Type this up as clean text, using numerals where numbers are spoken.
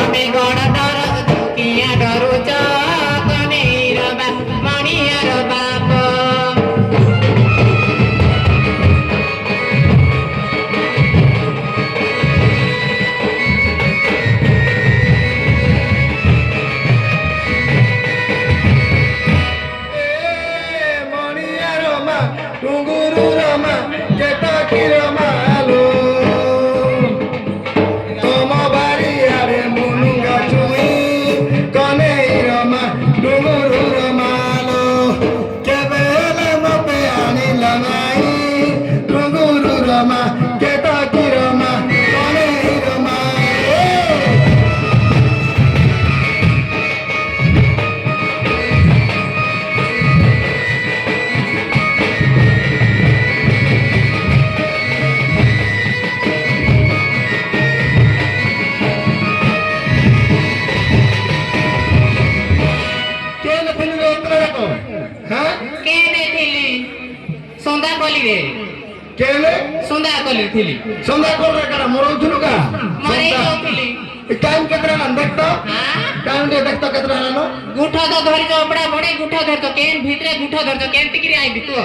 ତମେ ଗଣ ଡର କିଆ ଡରୁଛ କନେଇର ମଣିଆର ବାପ। টুঙ্গুরু রমা কেতকি রমালো তম বাড়িয়ারে মুনুঙ্গা চুই কনেই রমা টুঙ্গুরু রমালো কেবে হেলে মতে আনিল নাই টুঙ্গুরু রমা কেতকি রমা কনেই রমা। କେନେ ଥିଲି ସନ୍ଧ୍ୟା କଲିରେ কেলে ସନ୍ଧ୍ୟା କଲି ଥିଲି সন্ধ্যা করে কারা মরউথুলু কা ମରେଇ ଯାଉଥିଲି। টাইম কেতরা না দেখতো ହାଁ টাইম দিয়ে দেখতো কেতরা না ଗୁଠ ତ ଧରିଛ ଅପଡ଼ା ବଡ଼େ ଗୁଠ ଧରିଛ କେନ୍ ଭିତରେ ଗୁଠ ଧରିଛ କେମିତି କିରି ଆଇବି କୁହ।